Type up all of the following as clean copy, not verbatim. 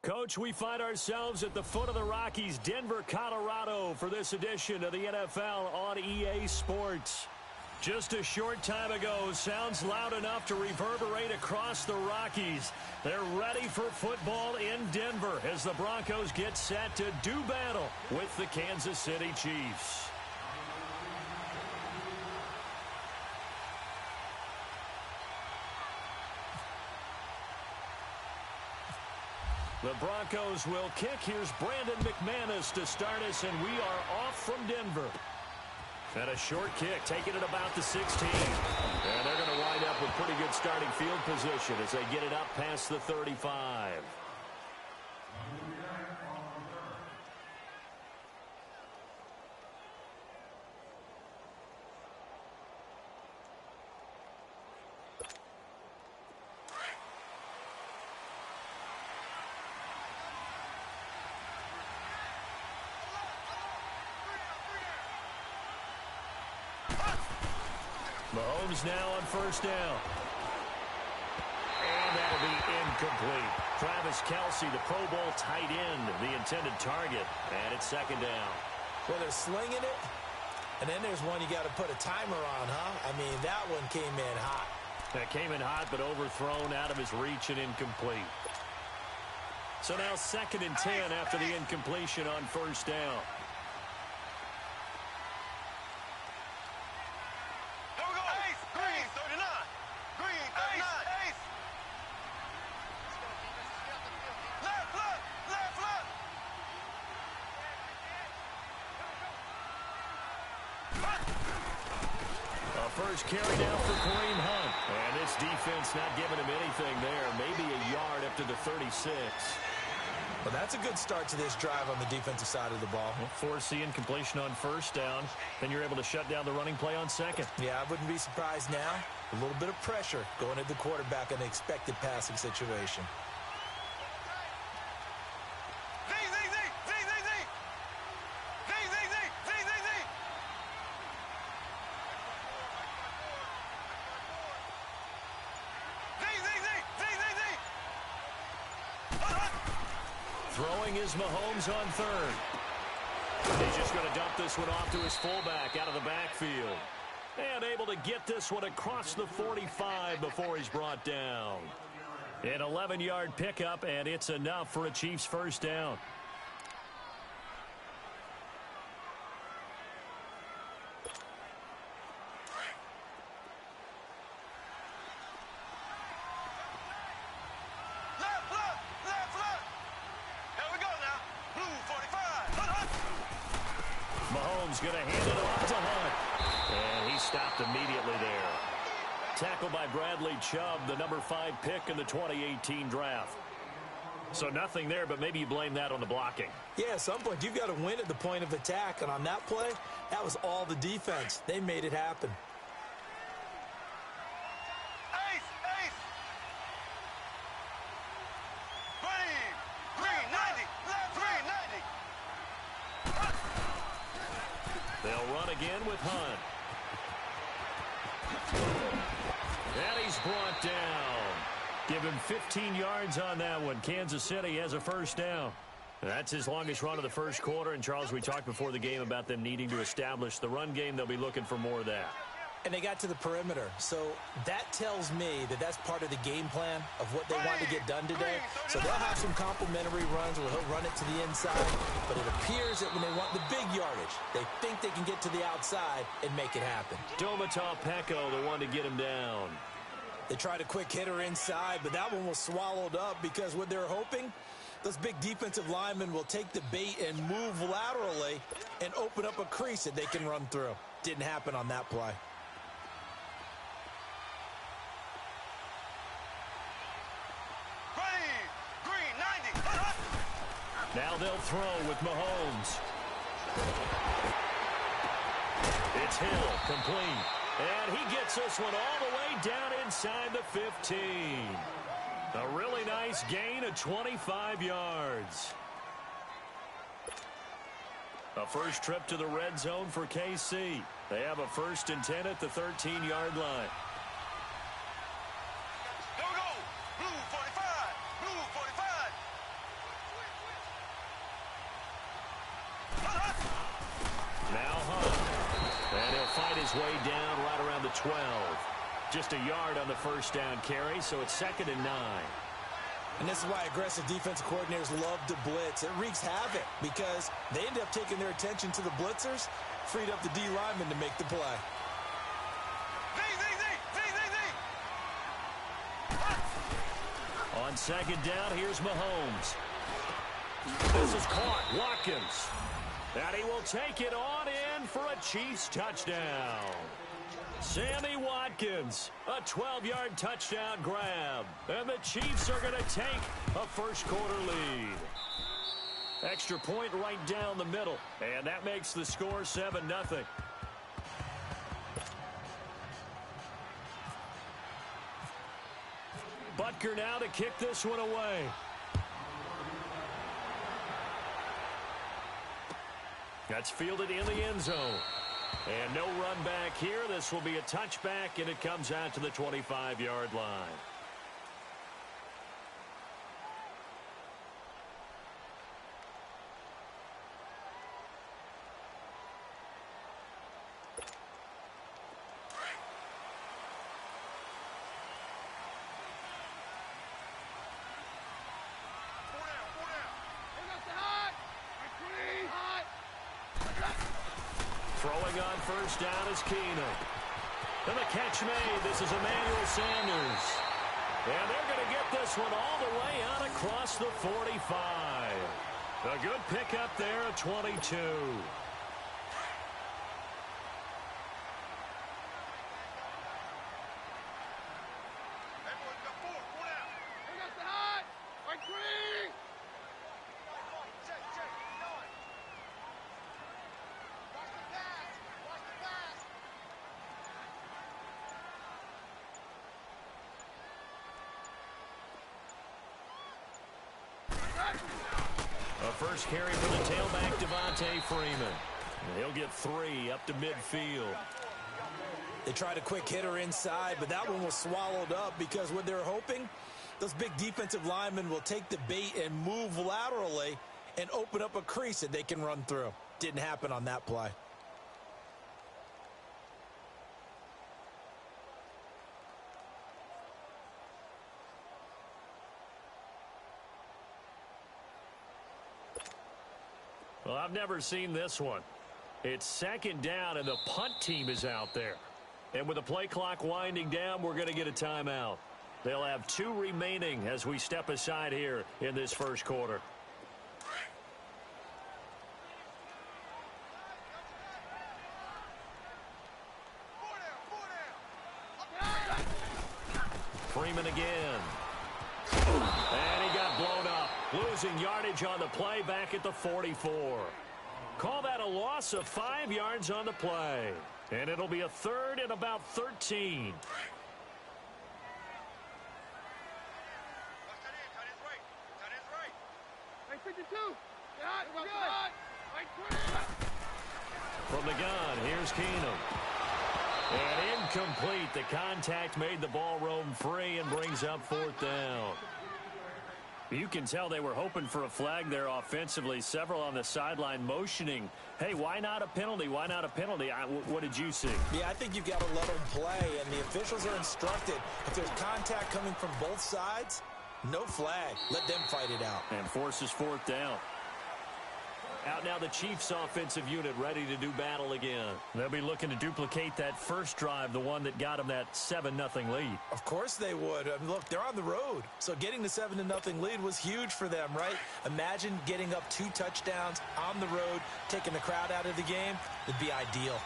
Coach, we find ourselves at the foot of the Rockies, Denver, Colorado, for this edition of the NFL on EA Sports. Just a short time ago, sounds loud enough to reverberate across the Rockies. They're ready for football in Denver as the Broncos get set to do battle with the Kansas City Chiefs. The Broncos will kick. Here's Brandon McManus to start us, and we are off from Denver. And a short kick, taking it about the 16. And they're going to wind up with pretty good starting field position as they get it up past the 35. Mahomes now on first down. And that'll be incomplete. Travis Kelce, the Pro Bowl tight end, the intended target. And it's second down. Well, they're slinging it. And then there's one you got to put a timer on, huh? I mean, that one came in hot. That came in hot, but overthrown out of his reach and incomplete. So now 2nd and 10 after the incompletion on first down. First carry down for Kareem Hunt. And this defense not giving him anything there. Maybe a yard up to the 36. Well, that's a good start to this drive on the defensive side of the ball. Well, force the incompletion on first down. Then you're able to shut down the running play on second. Yeah, I wouldn't be surprised now. A little bit of pressure going at the quarterback in an expected passing situation. Throwing is Mahomes on third. He's just going to dump this one off to his fullback out of the backfield. And able to get this one across the 45 before he's brought down. An 11-yard pickup, and it's enough for a Chiefs first down. Going to hand it off to Hunt. And he stopped immediately there. Tackled by Bradley Chubb, the number 5 pick in the 2018 draft. So nothing there, but maybe you blame that on the blocking. Yeah, at some point you've got to win at the point of attack. And on that play, that was all the defense. They made it happen. They'll run again with Hunt. And he's brought down. Give him 15 yards on that one. Kansas City has a first down. That's his longest run of the first quarter. And, Charles, we talked before the game about them needing to establish the run game. They'll be looking for more of that. And they got to the perimeter. So that tells me that that's part of the game plan of what they want to get done today. So they'll have some complimentary runs where he'll run it to the inside. But it appears that when they want the big yardage, they think they can get to the outside and make it happen. Domata Peko, the one to get him down. They tried a quick hitter inside, but that one was swallowed up because what they're hoping, those big defensive linemen will take the bait and move laterally and open up a crease that they can run through. Didn't happen on that play. Now they'll throw with Mahomes. It's Hill, complete. And he gets this one all the way down inside the 15. A really nice gain of 25 yards. A first trip to the red zone for KC. They have a 1st and 10 at the 13-yard line. his way down right around the 12. Just a yard on the first down carry, so it's 2nd and 9. And this is why aggressive defensive coordinators love to blitz. It wreaks havoc because they end up taking their attention to the blitzers, freed up the D lineman to make the play. On 2nd down, here's Mahomes. This is caught. Watkins. And he will take it on in for a Chiefs touchdown. Sammy Watkins, a 12-yard touchdown grab. And the Chiefs are going to take a first-quarter lead. Extra point right down the middle. And that makes the score 7-0. Butker now to kick this one away. That's fielded in the end zone. And no run back here. This will be a touchback, and it comes out to the 25-yard line. Throwing on first down is Keenum. And the catch made. This is Emmanuel Sanders. And they're going to get this one all the way out across the 45. A good pickup there at 22. A first carry for the tailback, Devontae Freeman. He'll get 3 up to midfield. They tried a quick hitter inside, but that one was swallowed up because what they're hoping, those big defensive linemen will take the bait and move laterally and open up a crease that they can run through. Didn't happen on that play. Well, I've never seen this one. It's 2nd down, and the punt team is out there. And with the play clock winding down, we're going to get a timeout. They'll have 2 remaining as we step aside here in this first quarter. Freeman again. And he got blown up. Losing yardage on the play back at the 44. Call that a loss of 5 yards on the play. And it'll be a 3rd and about 13. From the gun, here's Keenum. And incomplete. The contact made the ball roam free and brings up 4th down. You can tell they were hoping for a flag there offensively. Several on the sideline motioning, hey, why not a penalty? Why not a penalty? What did you see? Yeah, I think you've got to let them play, and the officials are instructed. If there's contact coming from both sides, no flag. Let them fight it out. And forces 4th down. Out now the Chiefs offensive unit ready to do battle again. They'll be looking to duplicate that first drive, the one that got them that 7-0 lead. Of course they would. I mean, look, they're on the road. So getting the 7-0 lead was huge for them, right? Imagine getting up 2 touchdowns on the road, taking the crowd out of the game. It'd be ideal.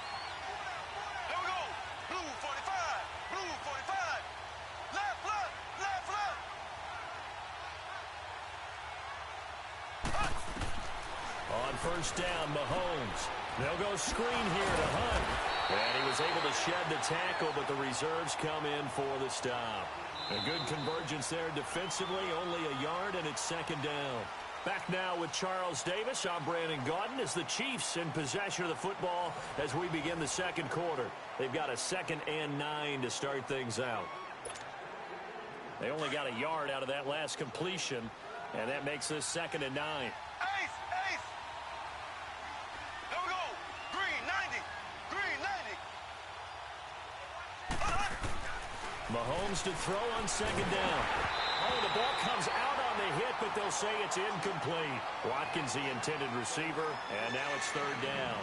Here we go. Blue 45. Blue 45. Left, left, left, left. On first down, Mahomes. They'll go screen here to Hunt. And he was able to shed the tackle, but the reserves come in for the stop. A good convergence there defensively, only a yard, and it's 2nd down. Back now with Charles Davis. I'm Brandon Gaudin as the Chiefs in possession of the football as we begin the second quarter. They've got a 2nd and 9 to start things out. They only got a yard out of that last completion, and that makes this 2nd and 9. Ace, ace. Here we go. Green 90. Green 90. Mahomes to throw on second down. Oh, the ball comes out on the hit, but they'll say it's incomplete. Watkins, the intended receiver, and now it's third down.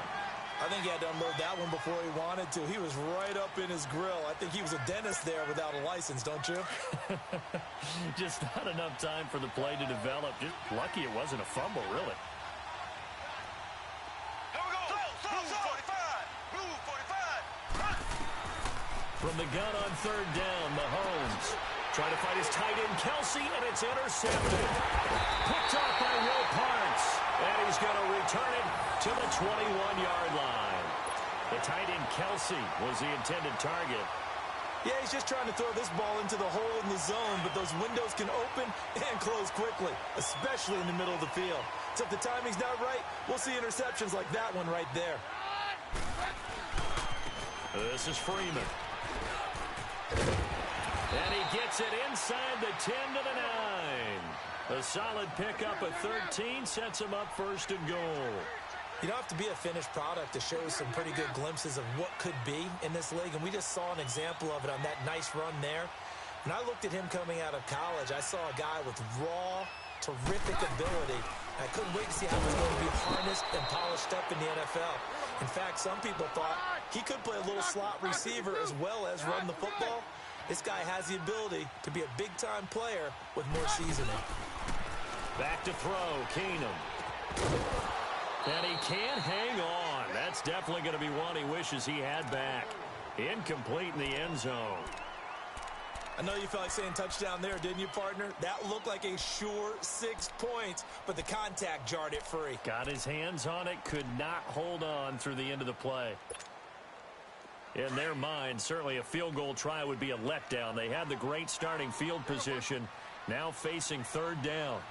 I think he had to unload that one before he wanted to. He was right up in his grill. I think he was a dentist there without a license, don't you? Just not enough time for the play to develop. Just lucky it wasn't a fumble, really. Here we go. Blue 45. Blue 45. From the gun on third down, Mahomes trying to fight his tight end, Kelsey, and it's intercepted. Picked off by Will Parks, and he's going to return it to the 21-yard line. The tight end, Kelsey, was the intended target. Yeah, he's just trying to throw this ball into the hole in the zone, but those windows can open and close quickly, especially in the middle of the field. So if the timing's not right, we'll see interceptions like that one right there. This is Freeman. And he gets it inside the 10 to the 9. A solid pickup of 13 sets him up first and goal. You don't have to be a finished product to show some pretty good glimpses of what could be in this league, and we just saw an example of it on that nice run there. When I looked at him coming out of college, I saw a guy with raw, terrific ability. I couldn't wait to see how he was going to be harnessed and polished up in the NFL. In fact, some people thought he could play a little slot receiver as well as run the football. This guy has the ability to be a big-time player with more seasoning. Back to throw, Keenum. And he can't hang on. That's definitely going to be one he wishes he had back. Incomplete in the end zone. I know you felt like saying touchdown there, didn't you, partner? That looked like a sure 6 points, but the contact jarred it free. Got his hands on it, could not hold on through the end of the play. In their mind, certainly a field goal try would be a letdown. They had the great starting field position, now facing third down.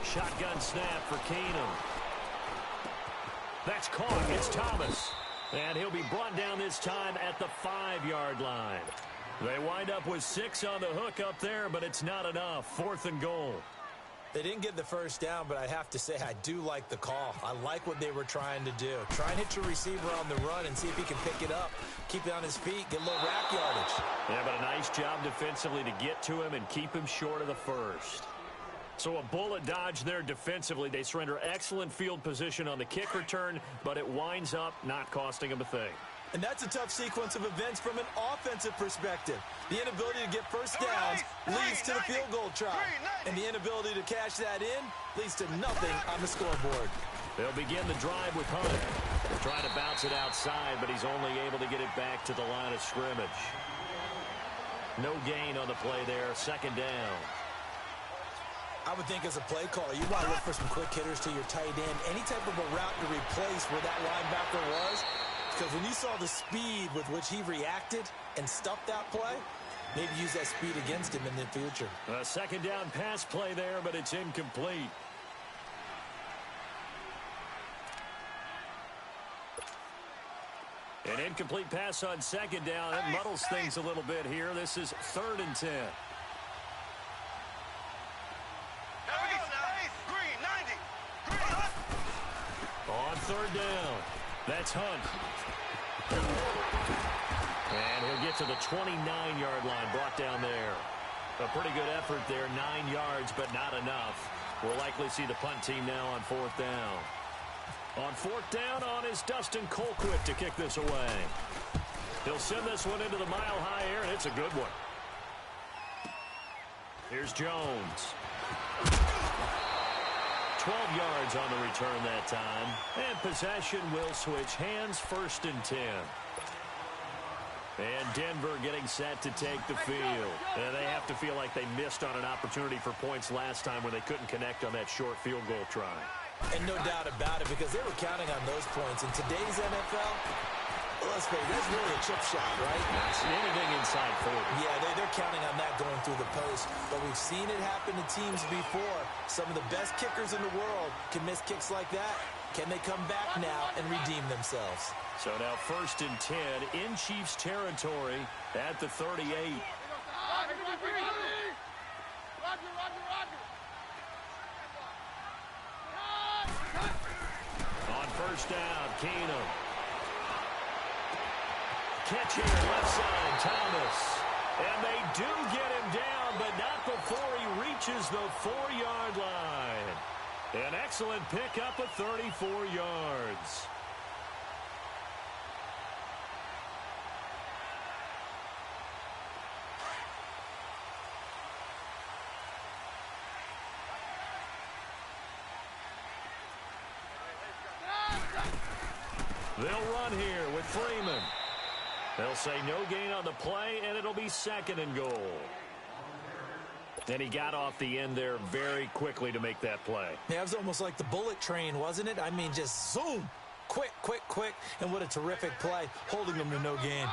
Shotgun snap for Keenum. That's caught. It's Thomas. And he'll be brought down this time at the 5-yard line. They wind up with 6 on the hook up there, but it's not enough. 4th and goal. They didn't get the first down, but I have to say I do like the call. I like what they were trying to do. Try and hit your receiver on the run and see if he can pick it up. Keep it on his feet, get a little rack yardage. Yeah, but a nice job defensively to get to him and keep him short of the first. So a bullet dodge there defensively. They surrender excellent field position on the kick return, but it winds up not costing them a thing. And that's a tough sequence of events from an offensive perspective. The inability to get first downs leads to the field goal try. And the inability to cash that in leads to nothing on the scoreboard. They'll begin the drive with Hunt. Trying to bounce it outside, but he's only able to get it back to the line of scrimmage. No gain on the play there. 2nd down. I would think as a play caller, you want to look for some quick hitters to your tight end. Any type of a route to replace where that linebacker was. Because when you saw the speed with which he reacted and stuffed that play, maybe use that speed against him in the future. A 2nd down pass play there, but it's incomplete. An incomplete pass on 2nd down. It muddles things a little bit here. This is 3rd and 10. On 3rd down, that's Hunt. And he'll get to the 29-yard line, brought down there. A pretty good effort there, 9 yards, but not enough. We'll likely see the punt team now on 4th down. On 4th down on is Dustin Colquitt to kick this away. He'll send this one into the mile-high air, and it's a good one. Here's Jones. 12 yards on the return that time. And possession will switch hands, 1st and 10. And Denver getting set to take the field. And they have to feel like they missed on an opportunity for points last time when they couldn't connect on that short field goal try. And no doubt about it, because they were counting on those points. In today's NFL, let's face it, that's really a chip shot, right? Not anything inside 40. Yeah, they're counting on that going through the post. But we've seen it happen to teams before. Some of the best kickers in the world can miss kicks like that. Can they come back now and redeem themselves? So now 1st and 10 in Chiefs territory at the 38. On 1st down, Keenum. catch here, left side, Thomas. And they do get him down, but not before he reaches the 4-yard line. An excellent pickup of 34 yards. They'll run here with Freeman. They'll say no gain on the play, and it'll be 2nd and goal. And he got off the end there very quickly to make that play. Yeah, it was almost like the bullet train, wasn't it? I mean, just zoom. Quick, quick, quick. And what a terrific play, holding them to no gain.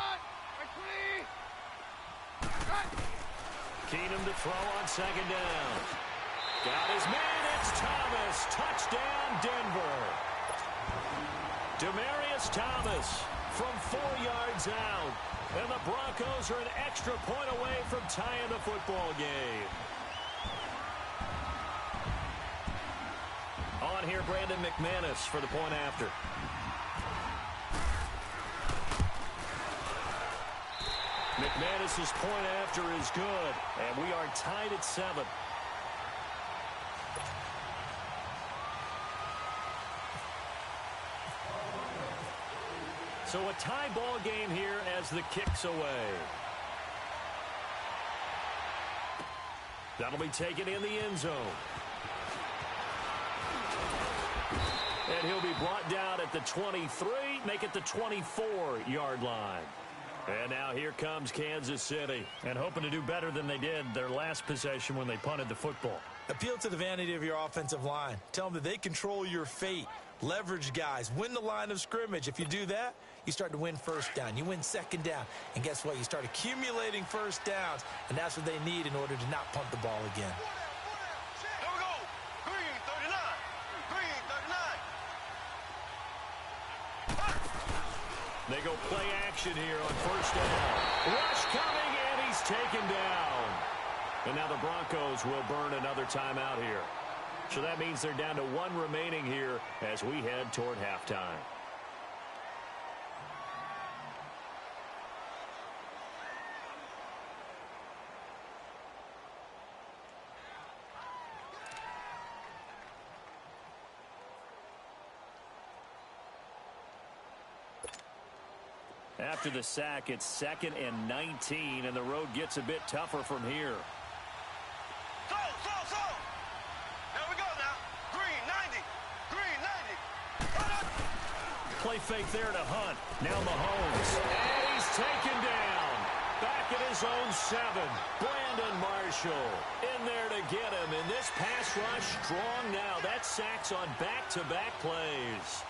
Keenum to throw on 2nd down. Got his man. It's Thomas. Touchdown, Denver. Demaryius Thomas from 4 yards out. And the Broncos are an extra point away from tying the football game. On here, Brandon McManus for the point after. McManus's point after is good. And we are tied at 7. So a tie ball game here as the kick's away. That'll be taken in the end zone. And he'll be brought down at the 23, make it the 24-yard line. And now here comes Kansas City. And hoping to do better than they did their last possession when they punted the football. Appeal to the vanity of your offensive line. Tell them that they control your fate. Leverage guys. Win the line of scrimmage. If you do that, you start to win 1st down. You win 2nd down. And guess what? You start accumulating 1st downs. And that's what they need in order to not punt the ball again. Here we go. Green 39. Green 39. They go play action here on 1st down. Rush coming, and he's taken down. And now the Broncos will burn another timeout here. So that means they're down to 1 remaining here as we head toward halftime. After the sack, it's 2nd and 19, and the road gets a bit tougher from here. So. There we go now. Green 90. Green 90. Play fake there to Hunt. Now Mahomes. And he's taken down. Back at his own 7. Brandon Marshall in there to get him. And this pass rush strong now. That sacks on back-to-back plays.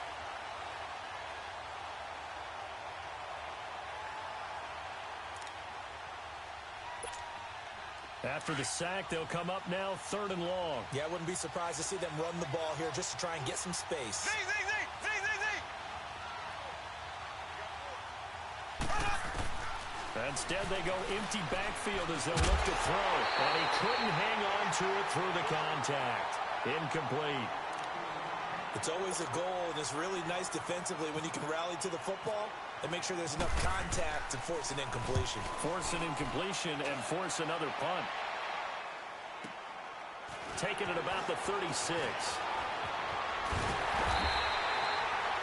After the sack, they'll come up now 3rd and long. Yeah, I wouldn't be surprised to see them run the ball here just to try and get some space. Z. Instead, they go empty backfield as they'll look to throw. And he couldn't hang on to it through the contact. Incomplete. It's always a goal, and it's really nice defensively when you can rally to the football and make sure there's enough contact to force an incompletion. Force an incompletion and force another punt. Taken at about the 36.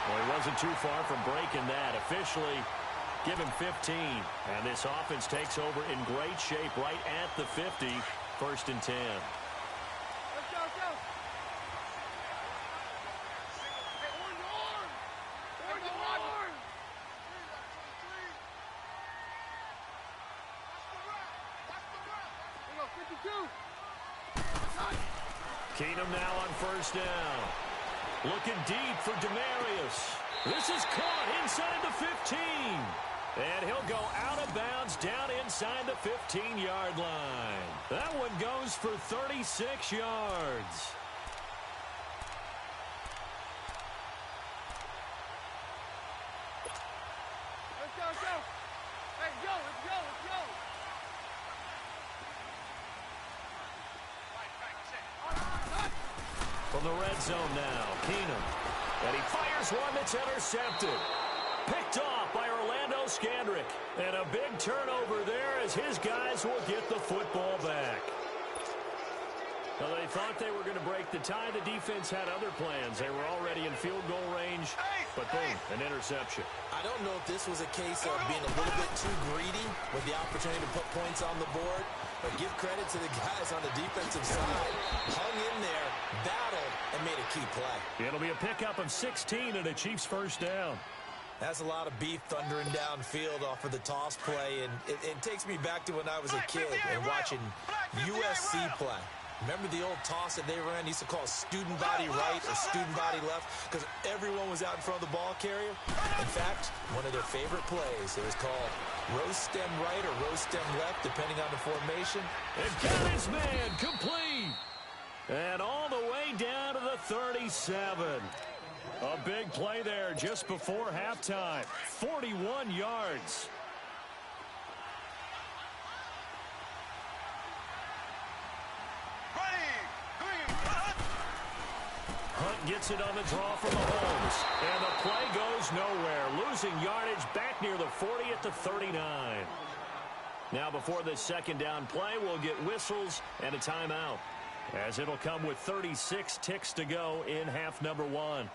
Well, he wasn't too far from breaking that. Officially, give him 15. And this offense takes over in great shape right at the 50. 1st and 10. Let's go. Keenum now on 1st down. Looking deep for Demaryius. This is caught inside the 15. And he'll go out of bounds down inside the 15-yard line. That one goes for 36 yards. Let's go. Hey, let's go. From the red zone now, Keenum. And he fires one that's intercepted. Picked off by Orlando Scandrick. And a big turnover there as his guys will get the football back. Well, they thought they were going to break the tie. The defense had other plans. They were already in field goal range, but boom, an interception. I don't know if this was a case of being a little bit too greedy with the opportunity to put points on the board, but give credit to the guys on the defensive side. Hung in there, battled, and made a key play. It'll be a pickup of 16 and a Chiefs first down. That's a lot of beef thundering downfield off of the toss play, and it takes me back to when I was a kid and watching USC play. Remember the old toss that they ran? They used to call student body right or student body left because everyone was out in front of the ball carrier. In fact, one of their favorite plays, it was called rose stem right or rose stem left, depending on the formation. And got his man complete. And all the way down to the 37. A big play there just before halftime. 41 yards. Hunt gets it on the draw from Mahomes. And the play goes nowhere. Losing yardage back near the 40 at the 39. Now before this second down play, we'll get whistles and a timeout, as it'll come with 36 ticks to go in half number one.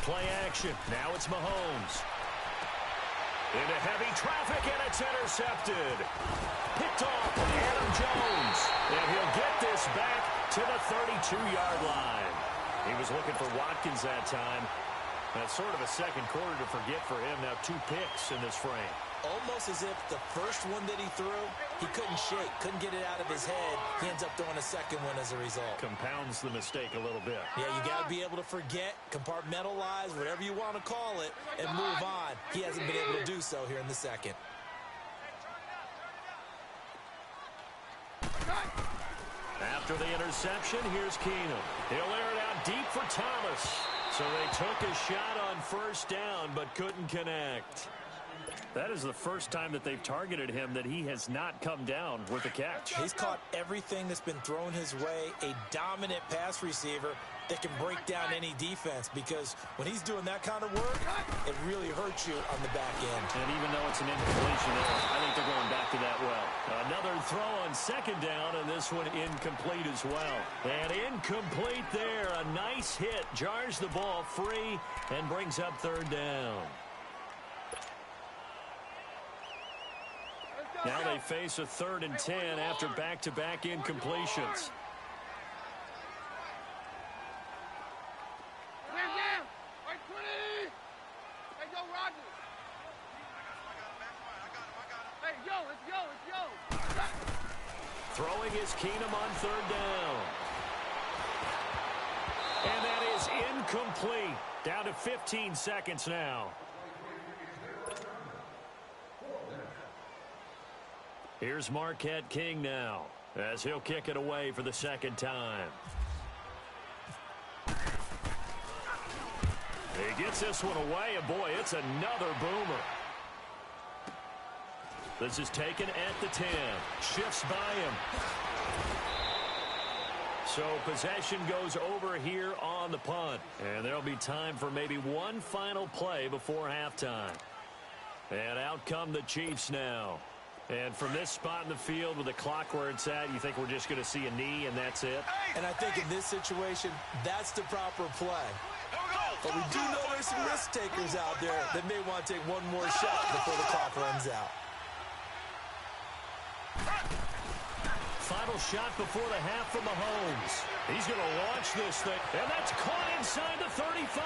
Play action. Now it's Mahomes. Into heavy traffic, and it's intercepted. Picked off Adam Jones. And he'll get this back to the 32-yard line. He was looking for Watkins that time. That's sort of a second quarter to forget for him. Now 2 picks in this frame. Almost as if the first one that he threw, he couldn't shake, couldn't get it out of his head. He ends up throwing a second one as a result. Compounds the mistake a little bit. Yeah, you got to be able to forget, compartmentalize, whatever you want to call it, and move on. He hasn't been able to do so here in the second. After the interception, here's Keenum. He'll air it out deep for Thomas. So they took a shot on first down, but couldn't connect. That is the first time that they've targeted him that he has not come down with a catch. He's caught everything that's been thrown his way, a dominant pass receiver that can break down any defense, because when he's doing that kind of work, it really hurts you on the back end. And even though it's an incompletion, I think they're going back to that well. Another throw on second down, and this one incomplete as well. And incomplete there. A nice hit. Jars the ball free and brings up third down. Now they face a 3rd and 10 after back-to-back incompletions. Throwing is Keenum on 3rd down. And that is incomplete. Down to 15 seconds now. Here's Marquette King now, as he'll kick it away for the second time. He gets this one away, and boy, it's another boomer. This is taken at the 10. Shifts by him. So possession goes over here on the punt. And there'll be time for maybe one final play before halftime. And out come the Chiefs now. And from this spot in the field with the clock where it's at, you think we're just going to see a knee and that's it? And I think in this situation, that's the proper play. But we do know there's some risk takers out there that may want to take one more shot before the clock runs out. Final shot before the half from Mahomes. He's going to launch this thing, and that's caught inside the 35.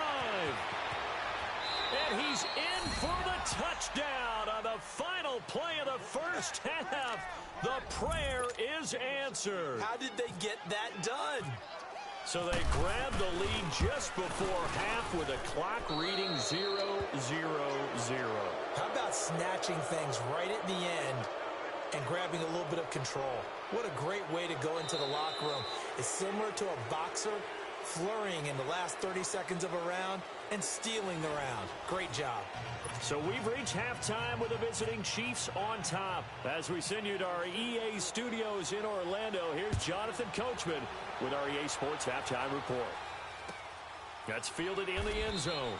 And he's in for the touchdown on the final play of the first half. The prayer is answered. How did they get that done? So they grabbed the lead just before half with a clock reading 0-0-0. How about snatching things right at the end and grabbing a little bit of control? What a great way to go into the locker room. It's similar to a boxer flurrying in the last 30 seconds of a round and stealing the round. Great job. So we've reached halftime with the visiting Chiefs on top. As we send you to our EA studios in Orlando, here's Jonathan Coachman with our EA Sports Halftime Report. That's fielded in the end zone.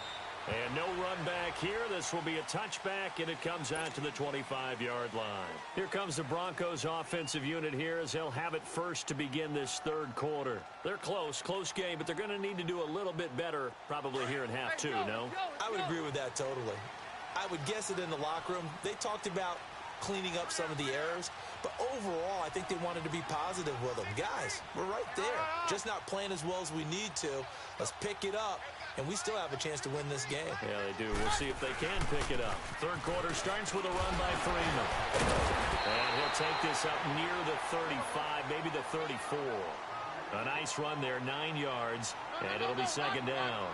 And no run back here. This will be a touchback, and it comes out to the 25-yard line. Here comes the Broncos offensive unit here as they'll have it first to begin this third quarter. They're close game, but they're going to need to do a little bit better probably here in half two, no? I would agree with that totally. I would guess it in the locker room. They talked about cleaning up some of the errors, but overall, I think they wanted to be positive with them. Guys, we're right there. Just not playing as well as we need to. Let's pick it up, and we still have a chance to win this game. Yeah, they do. We'll see if they can pick it up. Third quarter starts with a run by Freeman. And he'll take this up near the 35, maybe the 34. A nice run there, 9 yards, and it'll be second down.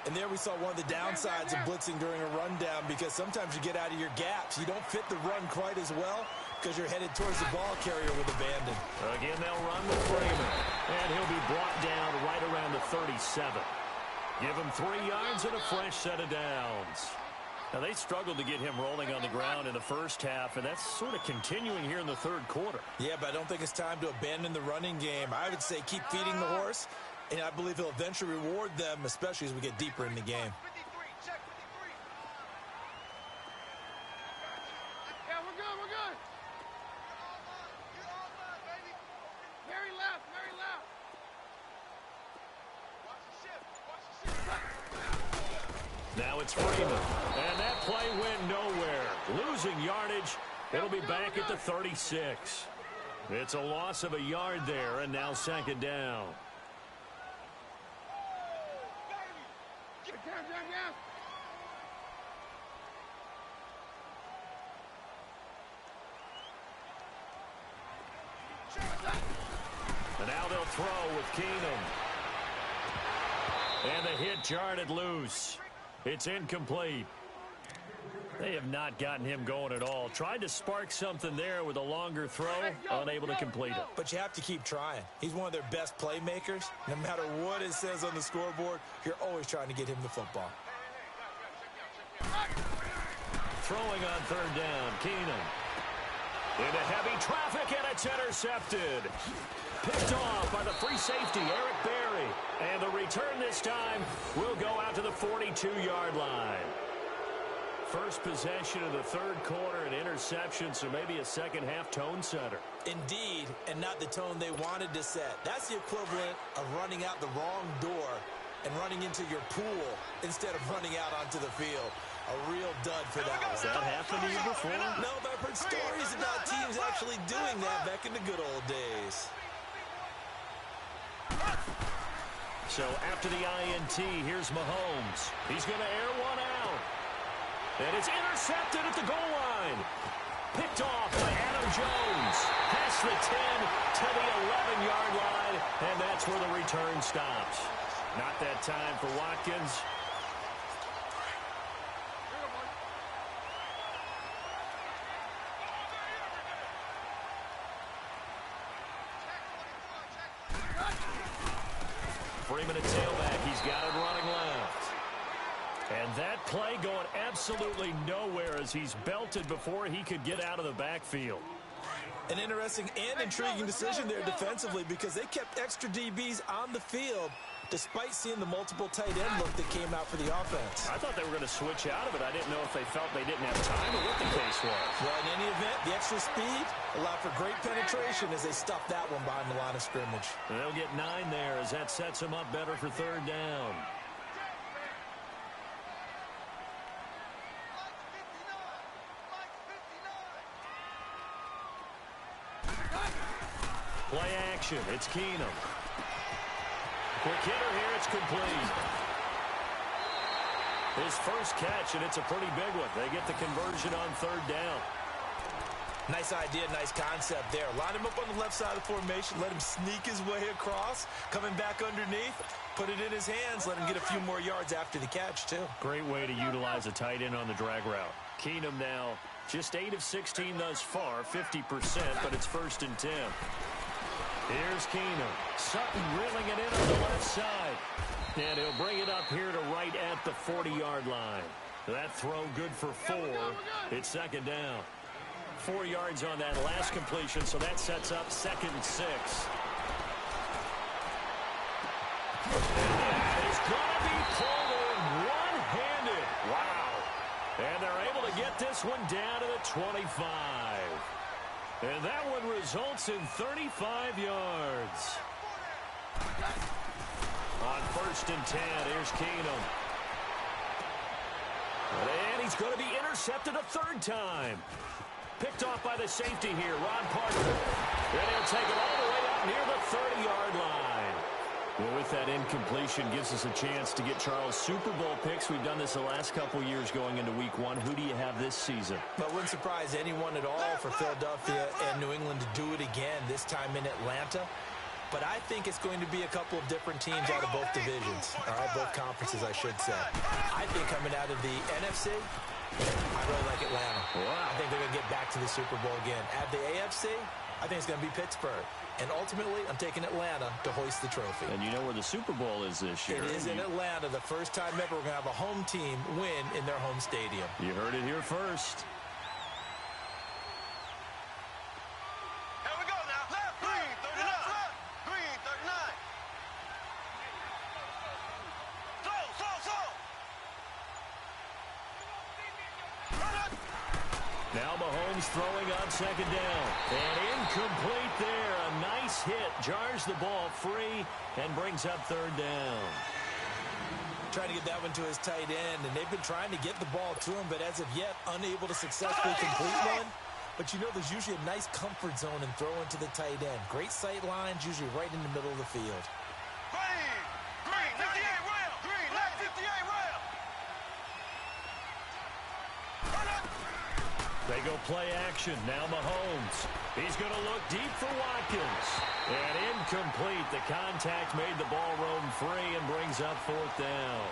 And there we saw one of the downsides of blitzing during a rundown, because sometimes you get out of your gaps. You don't fit the run quite as well because you're headed towards the ball carrier with abandon. Again, they'll run with Freeman. And he'll be brought down right around the 37. Give him 3 yards and a fresh set of downs. Now, they struggled to get him rolling on the ground in the first half, and that's sort of continuing here in the third quarter. Yeah, but I don't think it's time to abandon the running game. I would say keep feeding the horse, and I believe he'll eventually reward them, especially as we get deeper in the game. Yeah, we're good, we're good. Very left, very left. Now it's Freeman, and that play went nowhere. Losing yardage, it'll be back at the 36. It's a loss of a yard there, and now second down. And now they'll throw with Keenum. And the hit jarred loose. It's incomplete. They have not gotten him going at all. Tried to spark something there with a longer throw, unable to complete it. But you have to keep trying. He's one of their best playmakers. No matter what it says on the scoreboard, you're always trying to get him the football. Throwing on third down, Keenum. Into heavy traffic, and it's intercepted. Picked off by the free safety, Eric Berry. And the return this time will go out to the 42-yard line. First possession of the third quarter, an interception, so maybe a second-half tone setter. Indeed, and not the tone they wanted to set. That's the equivalent of running out the wrong door and running into your pool instead of running out onto the field. A real dud for that one. Has that happened to you before? No, but I've heard stories about teams actually doing that back in the good old days. So after the INT, here's Mahomes. He's going to air one out. And it's intercepted at the goal line. Picked off by Adam Jones. Past the 10 to the 11-yard line, and that's where the return stops. Not that time for Watkins. Freeman at tailback. He's got it running left. And that play going absolutely nowhere as he's belted before he could get out of the backfield. An interesting and intriguing decision there defensively, because they kept extra DBs on the field despite seeing the multiple tight end look that came out for the offense. I thought they were going to switch out of it. I didn't know if they felt they didn't have time or what the case was. Well, in any event, the extra speed allowed for great penetration as they stuffed that one behind the line of scrimmage. And they'll get 9 there as that sets them up better for third down. Play action. It's Keenum. Quick hitter here. It's complete. His first catch, and it's a pretty big one. They get the conversion on third down. Nice idea, nice concept there. Line him up on the left side of the formation. Let him sneak his way across. Coming back underneath. Put it in his hands. Let him get a few more yards after the catch, too. Great way to utilize a tight end on the drag route. Keenum now just 8 of 16 thus far, 50%, but it's 1st and 10. Here's Keenum. Sutton reeling it in on the left side. And he'll bring it up here to right at the 40-yard line. That throw good for 4. It's second down. 4 yards on that last completion, so that sets up 2nd and 6. And that is going to be pulled in one-handed. Wow. And they're able to get this one down to the 25. And that one results in 35 yards. On 1st and 10, here's Keenum. And he's going to be intercepted a 3rd time. Picked off by the safety here, Ron Parker. And he'll take it all the way up near the 30-yard line. Well, with that incompletion, gives us a chance to get Charles Super Bowl picks. We've done this the last couple years going into week 1. Who do you have this season? Well, wouldn't surprise anyone at all for Philadelphia and New England to do it again, this time in Atlanta. But I think it's going to be a couple of different teams out of both divisions. All right, both conferences, I should say. I think coming out of the NFC, I really like Atlanta. Wow. I think they're going to get back to the Super Bowl again. At the AFC, I think it's going to be Pittsburgh. And ultimately, I'm taking Atlanta to hoist the trophy. And you know where the Super Bowl is this year. It is in Atlanta. The first time ever we're going to have a home team win in their home stadium. You heard it here first. Here we go now. Left, green, 39. Green, 39. Slow. Now Mahomes throwing on 2nd down. And incomplete there. A nice hit. Jars the ball free and brings up 3rd down. Trying to get that one to his tight end, and they've been trying to get the ball to him, but as of yet, unable to successfully complete one. But you know, there's usually a nice comfort zone in throwing to the tight end. Great sight lines, usually right in the middle of the field. Green, 58 round. Green, 58 round. They go play action. Now Mahomes. He's going to look deep for Watkins. And incomplete. The contact made the ball roam free and brings up 4th down.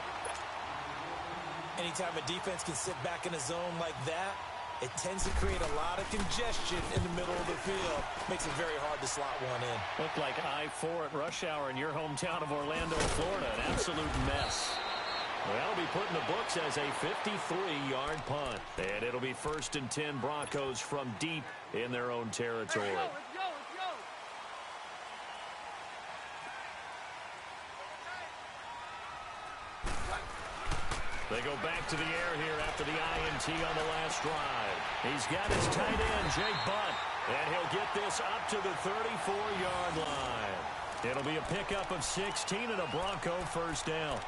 Anytime a defense can sit back in a zone like that, it tends to create a lot of congestion in the middle of the field. Makes it very hard to slot one in. Looked like I-4 at rush hour in your hometown of Orlando, Florida. An absolute mess. That'll be put in the books as a 53-yard punt. And it'll be 1st and 10 Broncos from deep in their own territory. Let's go. They go back to the air here after the INT on the last drive. He's got his tight end, Jake Butt, and he'll get this up to the 34-yard line. It'll be a pickup of 16 and a Bronco 1st down.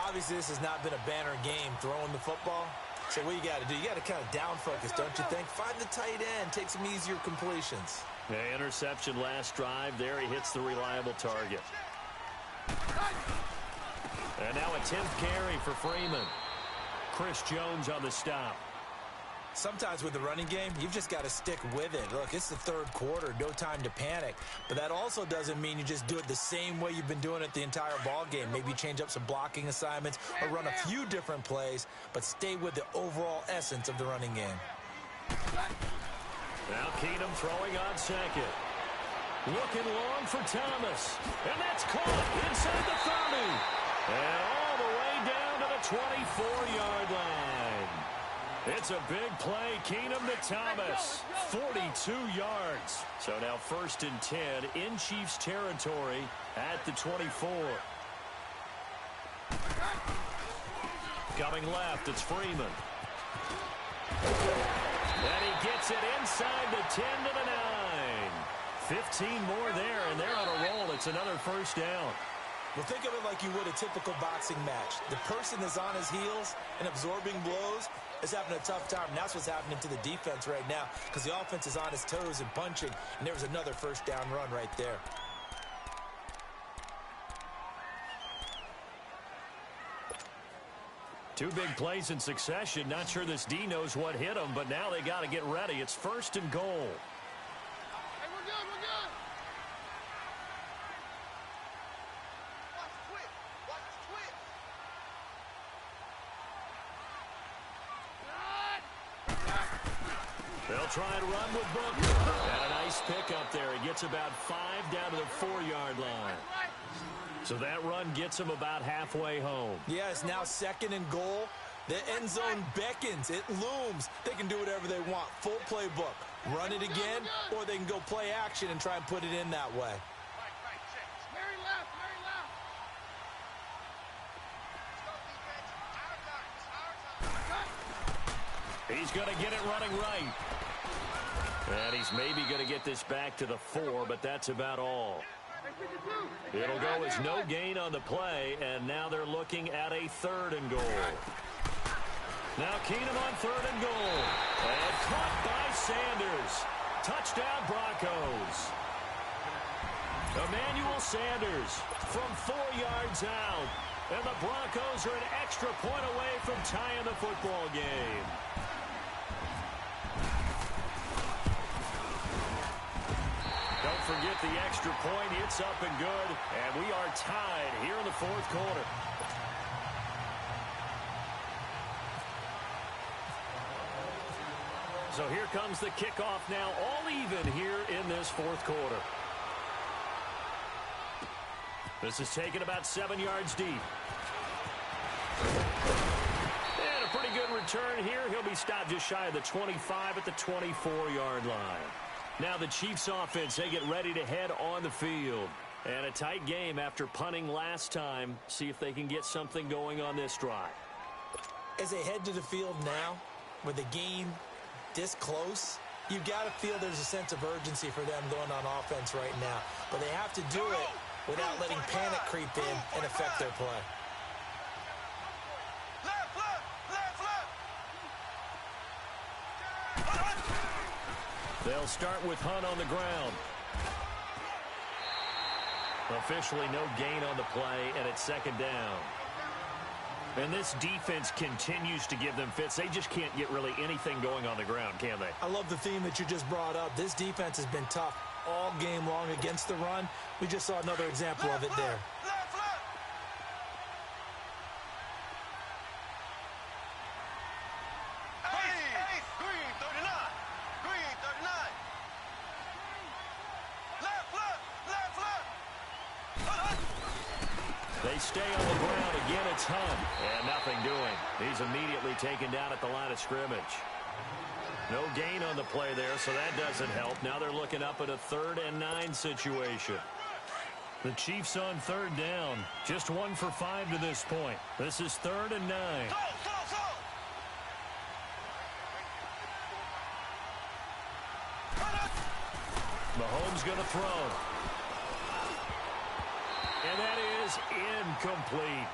Obviously, this has not been a banner game throwing the football. So what you got to do, you got to kind of down focus, don't you think? Find the tight end, take some easier completions. The interception last drive. There he hits the reliable target. And now a 10th carry for Freeman. Chris Jones on the stop. Sometimes with the running game, you've just got to stick with it. Look, it's the 3rd quarter, no time to panic. But that also doesn't mean you just do it the same way you've been doing it the entire ball game. Maybe change up some blocking assignments or run a few different plays, but stay with the overall essence of the running game. Now Keenum throwing on 2nd. Looking long for Thomas. And that's caught inside the 30. And all the way down to the 24-yard line. It's a big play. Keenum to Thomas. 42 yards. So now 1st and 10 in Chiefs territory at the 24. Coming left, it's Freeman. And he gets it inside the 10 to the 9. 15 more there, and they're on a roll. It's another 1st down. Well, think of it like you would a typical boxing match. The person that's on his heels and absorbing blows is having a tough time. And that's what's happening to the defense right now because the offense is on his toes and punching. And there was another 1st down run right there. Two big plays in succession. Not sure this D knows what hit him, but now they got to get ready. It's 1st and goal. Hey, we're good. Watch the twist. They'll try and run with Booker. And a nice pick up there. He gets about 5 down to the 4-yard line. So that run gets him about halfway home. Yeah, it's now 2nd and goal. The end zone beckons. It looms. They can do whatever they want. Full playbook. Run it again, or they can go play action and try and put it in that way. Mary left, Mary left. He's going to get it running right. And he's maybe going to get this back to the 4, but that's about all. It'll go as no gain on the play, and now they're looking at a 3rd and goal. Now Keenum on 3rd and goal. And caught by Sanders. Touchdown Broncos. Emmanuel Sanders from 4 yards out. And the Broncos are an extra point away from tying the football game. Don't forget the extra point. It's up and good. And we are tied here in the 4th quarter. So here comes the kickoff now, all even here in this 4th quarter. This is taken about 7 yards deep. And a pretty good return here. He'll be stopped just shy of the 25 at the 24-yard line. Now the Chiefs offense, they get ready to head on the field. And a tight game after punting last time. See if they can get something going on this drive. As they head to the field now, with the game this close, you've got to feel there's a sense of urgency for them going on offense right now. But they have to do it without letting panic creep in and affect their play. They'll start with Hunt on the ground. Officially no gain on the play, and it's 2nd down. And this defense continues to give them fits. They just can't get really anything going on the ground, can they? I love the theme that you just brought up. This defense has been tough all game long against the run. We just saw another example of it there. They stay on the ground. Again, it's Hunt. And nothing doing. He's immediately taken down at the line of scrimmage. No gain on the play there, so that doesn't help. Now they're looking up at a 3rd and 9 situation. The Chiefs on 3rd down. Just 1 for 5 to this point. This is 3rd and 9. Mahomes going to throw. And that is incomplete.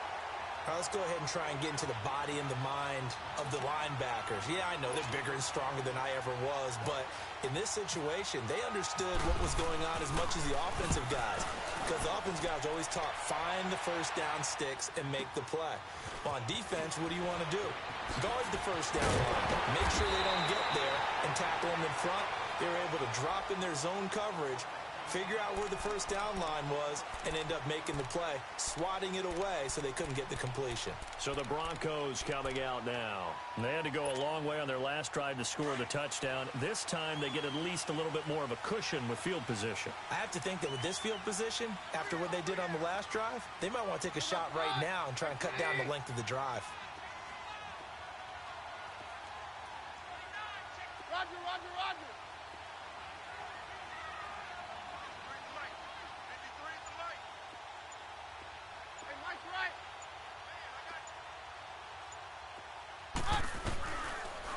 All right, let's go ahead and try and get into the body and the mind of the linebackers. Yeah, I know they're bigger and stronger than I ever was, but in this situation, they understood what was going on as much as the offensive guys, because the offensive guys always taught find the first down sticks and make the play. Well, on defense, what do you want to do? Guard the first down line. Make sure they don't get there and tackle them in front. They were able to drop in their zone coverage, figure out where the first down line was, and end up making the play, swatting it away so they couldn't get the completion. So the Broncos coming out now. They had to go a long way on their last drive to score the touchdown. This time they get at least a little bit more of a cushion with field position. I have to think that with this field position, after what they did on the last drive, they might want to take a shot right now and try and cut down the length of the drive. Roger, Roger, Roger.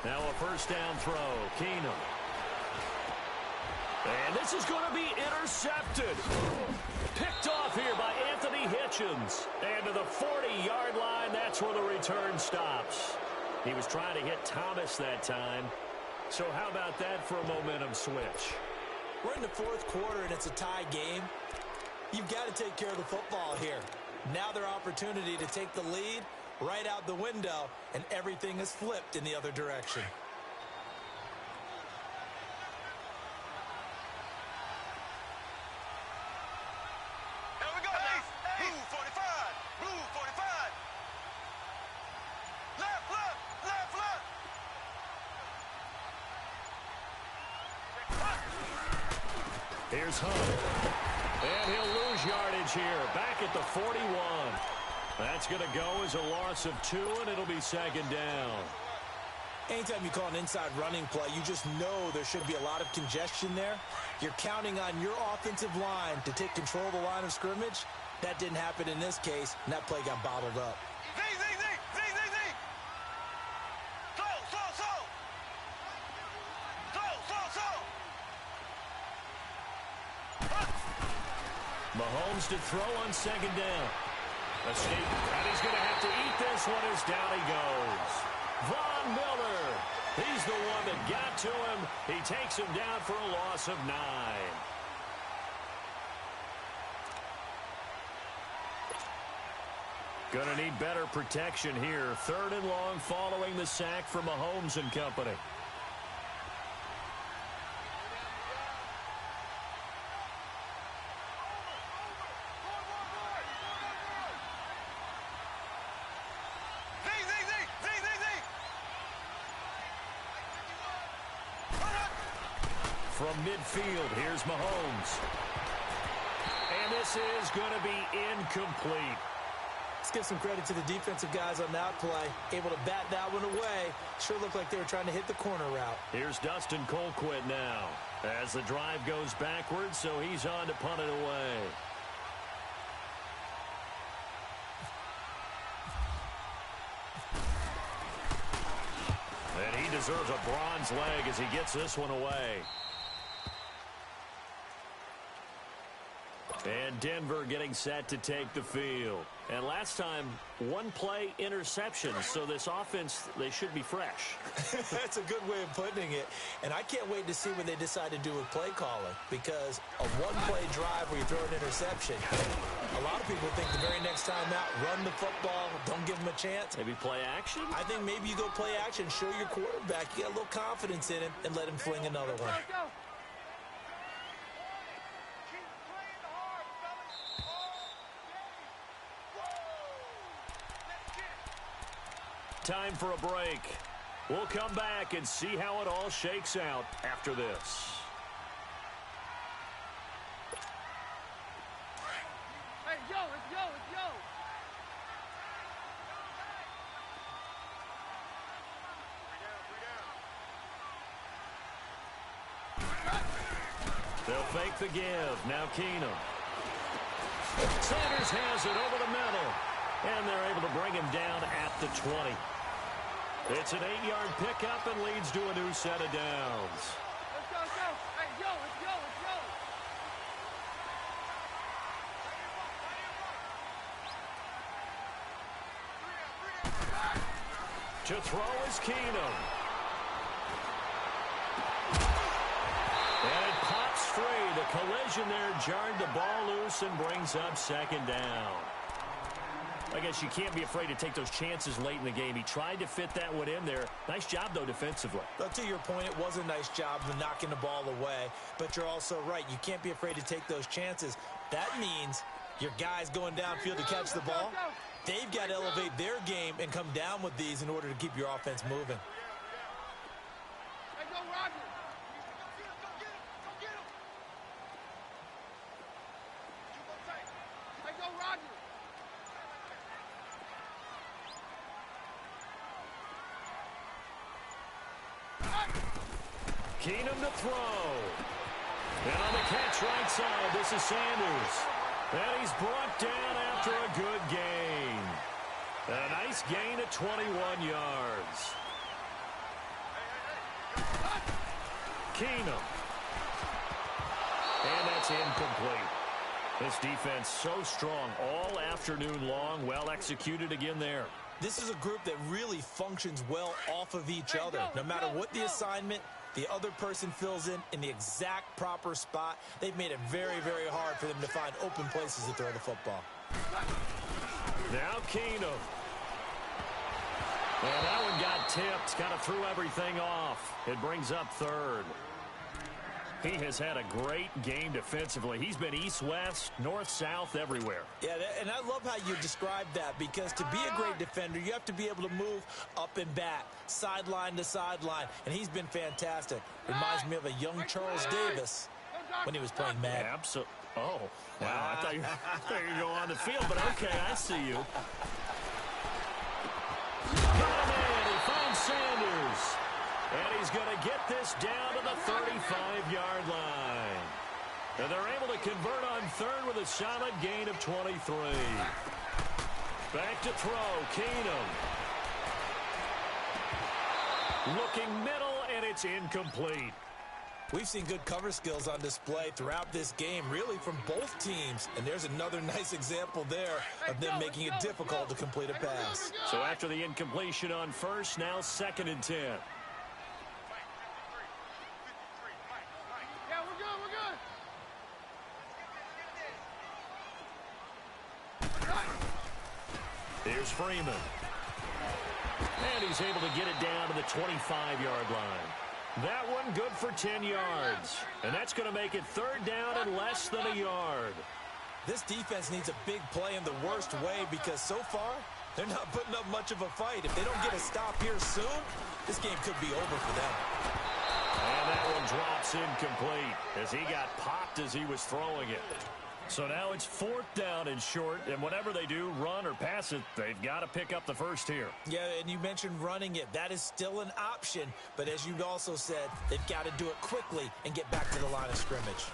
Now a first down throw. Keenum. And this is going to be intercepted. Picked off here by Anthony Hitchens. And to the 40-yard line, that's where the return stops. He was trying to hit Thomas that time. So how about that for a momentum switch? We're in the 4th quarter, and it's a tie game. You've got to take care of the football here. Now their opportunity to take the lead right out the window, and everything is flipped in the other direction. Here we go now. Blue 45. Blue 45. Left, left, left, left. Here's Hunt. And he'll lose yardage here. Back at the 41. That's going to go as a loss of 2, and it'll be second down. Anytime you call an inside running play, you just know there should be a lot of congestion there. You're counting on your offensive line to take control of the line of scrimmage. That didn't happen in this case, and that play got bottled up. Mahomes to throw on second down. Escape, and he's going to have to eat this one as down he goes. Von Miller, he's the one that got to him. He takes him down for a loss of 9. Going to need better protection here. 3rd and long following the sack from Mahomes and company. From midfield, here's Mahomes. And this is going to be incomplete. Let's give some credit to the defensive guys on that play. Able to bat that one away. Sure looked like they were trying to hit the corner route. Here's Dustin Colquitt now as the drive goes backwards, so he's on to punt it away. And he deserves a bronze leg as he gets this one away. And Denver getting set to take the field. And last time, 1 play interception. So this offense, they should be fresh. That's a good way of putting it. And I can't wait to see what they decide to do with play calling. Because a 1-play drive where you throw an interception, a lot of people think the very next time out, run the football, don't give them a chance. Maybe play action? I think maybe you go play action, show your quarterback, you got a little confidence in him, and let him fling another one. Time for a break. We'll come back and see how it all shakes out after this. Hey, yo, it's yo, it's yo. They'll fake the give. Now Keenum. Sanders has it over the middle. And they're able to bring him down at the 20. It's an 8-yard pickup and leads to a new set of downs. Let's go, let's go. Hey, yo, it's yo, it's To yo. throw is Keenum. And it pops free. The collision there jarred the ball loose and brings up second down. I guess you can't be afraid to take those chances late in the game. He tried to fit that one in there. Nice job, though, defensively. But to your point, it was a nice job of knocking the ball away. But you're also right. You can't be afraid to take those chances. That means your guys going downfield to catch the ball, they've got to elevate their game and come down with these in order to keep your offense moving. Hey, go, Roger. Hey, go, Roger. Keenum to throw. And on the catch right side, this is Sanders. And he's brought down after a good gain. A nice gain of 21 yards. Keenum. And that's incomplete. This defense so strong all afternoon long. Well executed again there. This is a group that really functions well off of each other. No matter what the assignment, the other person fills in the exact proper spot. They've made it very, very hard for them to find open places to throw the football. Now Keenum. And that one got tipped. Kind of threw everything off. It brings up third. He has had a great game defensively. He's been east-west, north-south, everywhere. Yeah, and I love how you describe that, because to be a great defender, you have to be able to move up and back, sideline to sideline, and he's been fantastic. Reminds me of a young Charles Davis when he was playing Madden. Absolutely. Oh, wow. I thought you were going to go on the field, but okay, I see you. Got him in. He finds Sanders. And he's going to get this down to the 35-yard line. And they're able to convert on third with a solid gain of 23. Back to throw. Keenum. Looking middle, and it's incomplete. We've seen good cover skills on display throughout this game, really from both teams. And there's another nice example there of them making it difficult to complete a pass. So after the incompletion on first, now 2nd and 10. Yeah, we're good, we're good. Here's Freeman. And he's able to get it down to the 25-yard line. That one good for 10 yards. And that's going to make it 3rd down and less than a yard. This defense needs a big play in the worst way because so far, they're not putting up much of a fight. If they don't get a stop here soon, this game could be over for them. And that one drops incomplete as he got popped as he was throwing it. So now it's 4th down and short, and whatever they do, run or pass it, they've got to pick up the first here. Yeah, and you mentioned running it. That is still an option, but as you also said, they've got to do it quickly and get back to the line of scrimmage.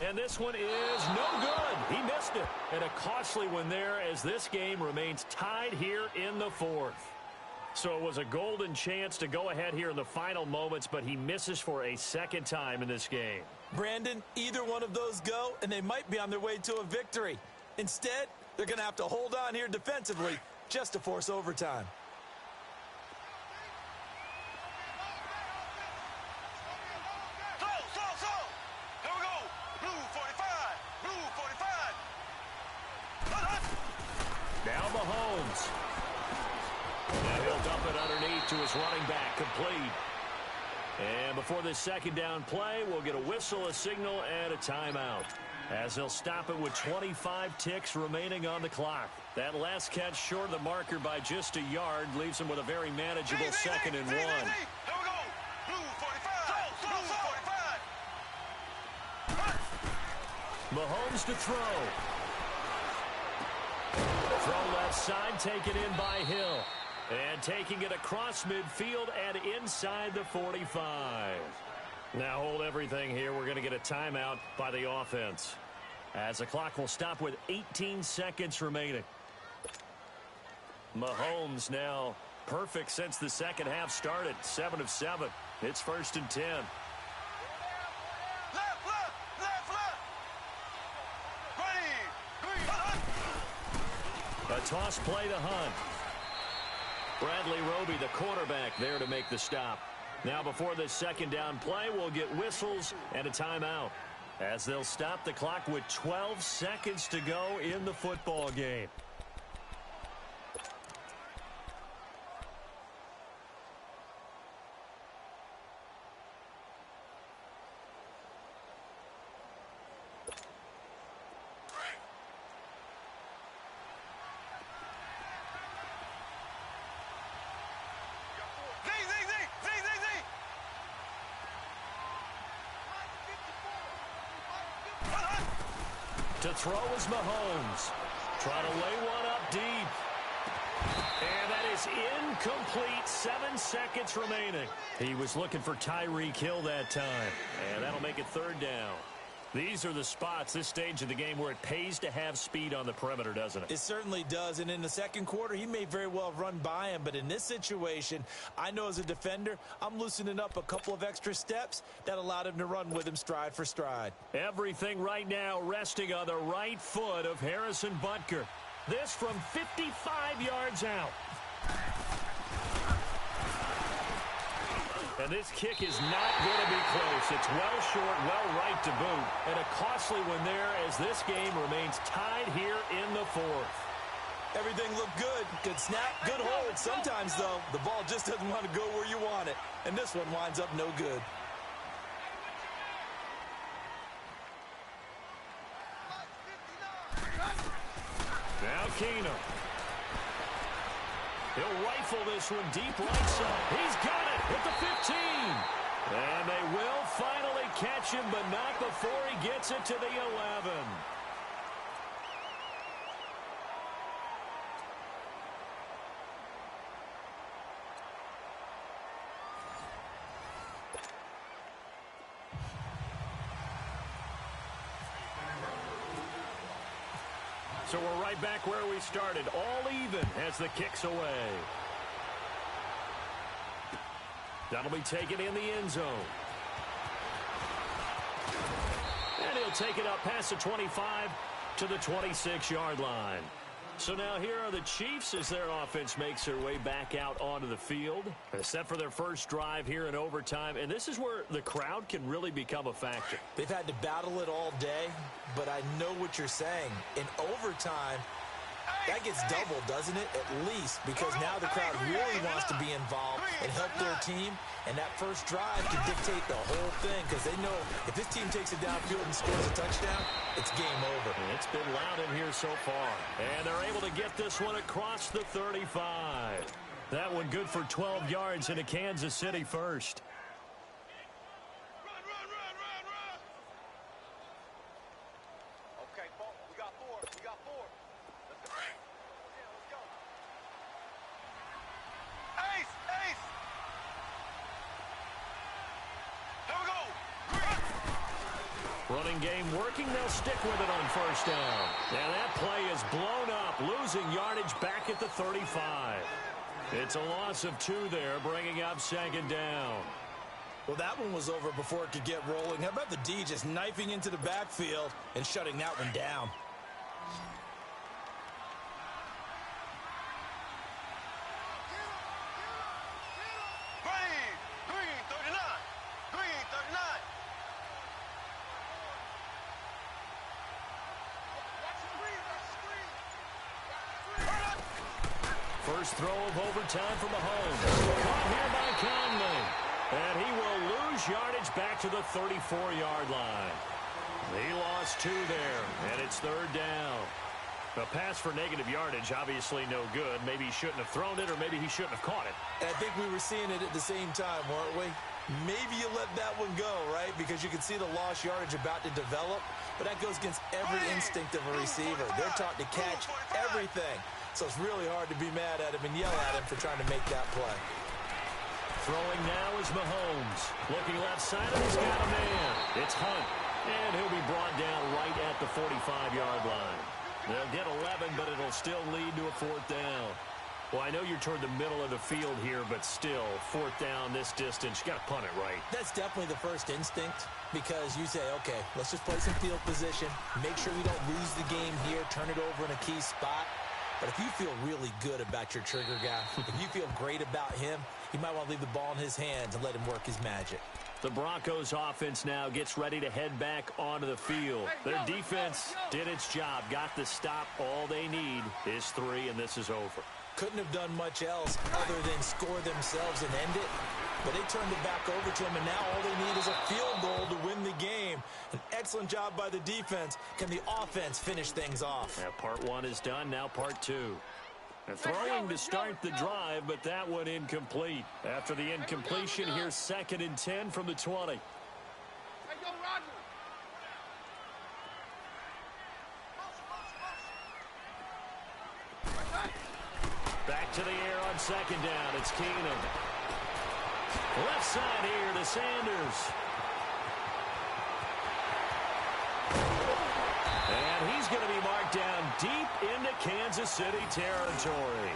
And this one is no good. He missed it. And a costly one there as this game remains tied here in the 4th. So it was a golden chance to go ahead here in the final moments, but he misses for a 2nd time in this game. Brandon, either one of those go, and they might be on their way to a victory. Instead, they're going to have to hold on here defensively just to force overtime. Slow. Here we go. Blue 45. Blue 45. Now Mahomes. Now he'll dump it underneath to his running back, complete. And before this 2nd down play, we'll get a whistle, a signal, and a timeout. As they'll stop it with 25 ticks remaining on the clock. That last catch short of the marker by just a yard leaves him with a very manageable 2nd and 1. Here we go. Blue 45. Blue 45. Mahomes to throw. Throw left side, taken in by Hill. And taking it across midfield and inside the 45. Now hold everything here. We're going to get a timeout by the offense. As the clock will stop with 18 seconds remaining. Mahomes now perfect since the 2nd half started. 7 of 7. It's 1st and 10. Left. Ready. A toss play to Hunt. Bradley Roby, the quarterback, there to make the stop. Now before this 2nd down play, we'll get whistles and a timeout. As they'll stop the clock with 12 seconds to go in the football game. To throw is Mahomes. Trying to lay one up deep. And that is incomplete. 7 seconds remaining. He was looking for Tyreek Hill that time. And that'll make it 3rd down. These are the spots, this stage of the game, where it pays to have speed on the perimeter, doesn't it? It certainly does, and in the 2nd quarter, he may very well have run by him, but in this situation, I know as a defender, I'm loosening up a couple of extra steps that allowed him to run with him stride for stride. Everything right now resting on the right foot of Harrison Butker. This from 55 yards out. And this kick is not going to be close. It's well short, well right to boot. And a costly one there as this game remains tied here in the 4th. Everything looked good. Good snap, good hold. Sometimes, though, the ball just doesn't want to go where you want it. And this one winds up no good. Now Keenum. He'll rifle this one deep right side. He's got it at the 15. And they will finally catch him, but not before he gets it to the 11. So we're right back where we started, all even as the kick's away. That'll be taken in the end zone. And he'll take it up past the 25 to the 26-yard line. So now here are the Chiefs as their offense makes their way back out onto the field. Set for their first drive here in overtime. And this is where the crowd can really become a factor. They've had to battle it all day, but I know what you're saying. In overtime, that gets doubled, doesn't it? At least, because now the crowd really wants to be involved and help their team. And that first drive can dictate the whole thing because they know if this team takes it downfield and scores a touchdown, it's game over. And it's been loud in here so far. And they're able to get this one across the 35. That one good for 12 yards into Kansas City first. Okay, we got four. We got four. Let's go. Yeah, let's go. Ace! Ace! Here we go. Running game working. They'll stick with it on first down. And that play is blown up, losing yardage back at the 35. It's a loss of 2 there, bringing up second down. Well, that one was over before it could get rolling. How about the D just knifing into the backfield and shutting that one down? Green 39. Green 39. First throw of overtime for Mahomes. Caught here by Conley. And he will lose yardage back to the 34-yard line. He lost 2 there, and it's third down. A pass for negative yardage, obviously no good. Maybe he shouldn't have thrown it, or maybe he shouldn't have caught it. And I think we were seeing it at the same time, weren't we? Maybe you let that one go, right? Because you can see the lost yardage about to develop, but that goes against every instinct of a receiver. They're taught to catch everything. So it's really hard to be mad at him and yell at him for trying to make that play. Throwing now is Mahomes. Looking left side, and he's got a man. It's Hunt, and he'll be brought down right at the 45-yard line. They'll get 11, but it'll still lead to a fourth down. Well, I know you're toward the middle of the field here, but still, fourth down this distance, you got to punt it right. That's definitely the first instinct because you say, okay, let's just play some field position, make sure we don't lose the game here, turn it over in a key spot. But if you feel really good about your trigger guy, if you feel great about him, you might want to leave the ball in his hands and let him work his magic. The Broncos offense now gets ready to head back onto the field. Their defense did its job, got the stop. All they need is 3, and this is over. Couldn't have done much else other than score themselves and end it. But they turned it back over to him, and now all they need is a field goal to win the game. An excellent job by the defense. Can the offense finish things off? Yeah, part 1 is done, now part 2. And throwing to start the drive, but that one incomplete. After the incompletion, here's 2nd and 10 from the 20. Back to the air on second down. It's Keenum. Left side here to Sanders. And he's going to be marked down deep into Kansas City territory.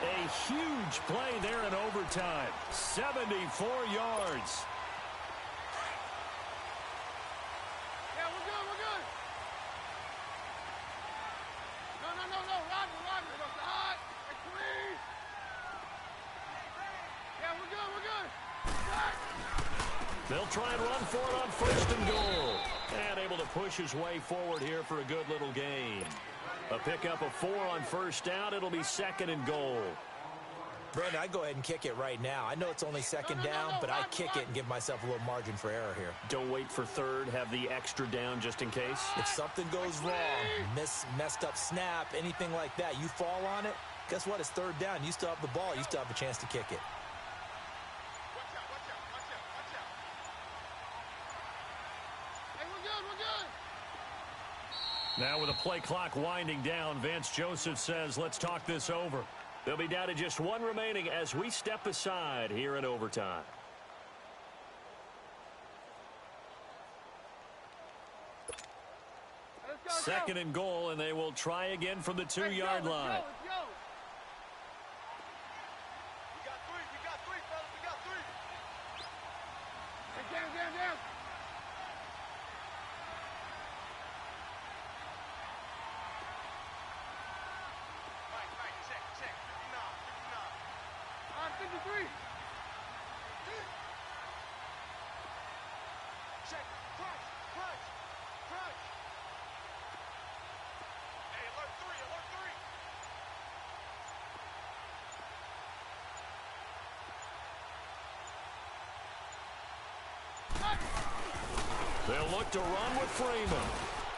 A huge play there in overtime. 74 yards. Yeah, we're good, we're good. No, Roger, that's hot. That's clean. Yeah, we're good. They'll try and run for it on first and goal. And able to push his way forward here for a good little gain. A pickup of 4 on first down. It'll be 2nd and goal. Brandon, I go ahead and kick it right now. I know it's only second down, but I kick it and give myself a little margin for error here. Don't wait for third. Have the extra down just in case. If something goes wrong, messed up snap, anything like that, you fall on it, guess what? It's third down. You still have the ball. You still have a chance to kick it. Watch out. Now with the play clock winding down, Vance Joseph says, let's talk this over. They'll be down to just one remaining as we step aside here in overtime. Second and goal, and they will try again from the 2-yard line. Let's go. We got three, fellas. We got three. Hey, down. Right, check. 59. 53. Check. Crunch. Hey, alert three. They'll look to run with Freeman.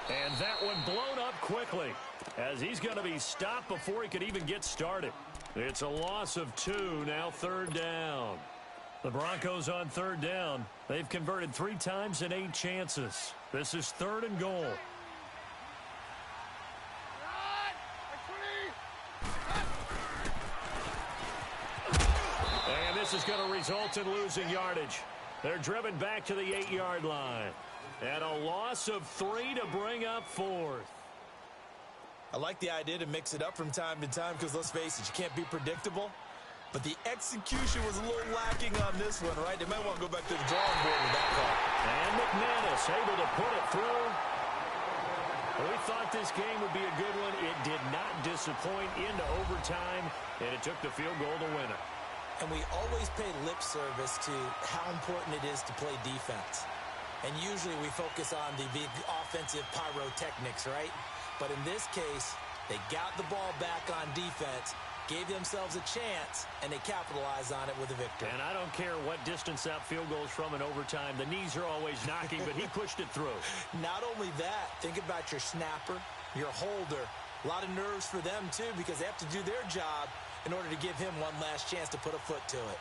And that one blown up quickly as he's going to be stopped before he could even get started. It's a loss of 2, now 3rd down. The Broncos on 3rd down. They've converted 3 times in 8 chances. This is 3rd and goal. And this is going to result in losing yardage. They're driven back to the 8-yard line. And a loss of 3 to bring up 4th. I like the idea to mix it up from time to time because, let's face it, you can't be predictable. But the execution was a little lacking on this one, right? They might want to go back to the drawing board with that call. And McManus able to put it through. We thought this game would be a good one. It did not disappoint into overtime, and it took the field goal to win it. And we always pay lip service to how important it is to play defense. And usually we focus on the offensive pyrotechnics, right? But in this case, they got the ball back on defense, gave themselves a chance, and they capitalized on it with a victory. And I don't care what distance that field goal is from in overtime. The knees are always knocking, but he pushed it through. Not only that, think about your snapper, your holder. A lot of nerves for them, too, because they have to do their job in order to give him one last chance to put a foot to it.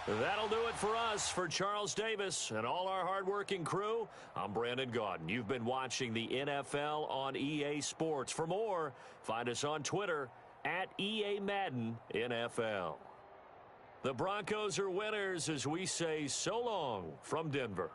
That'll do it for us. For Charles Davis and all our hardworking crew, I'm Brandon Gaudin. You've been watching the NFL on EA Sports. For more, find us on Twitter at EA Madden NFL. The Broncos are winners as we say so long from Denver.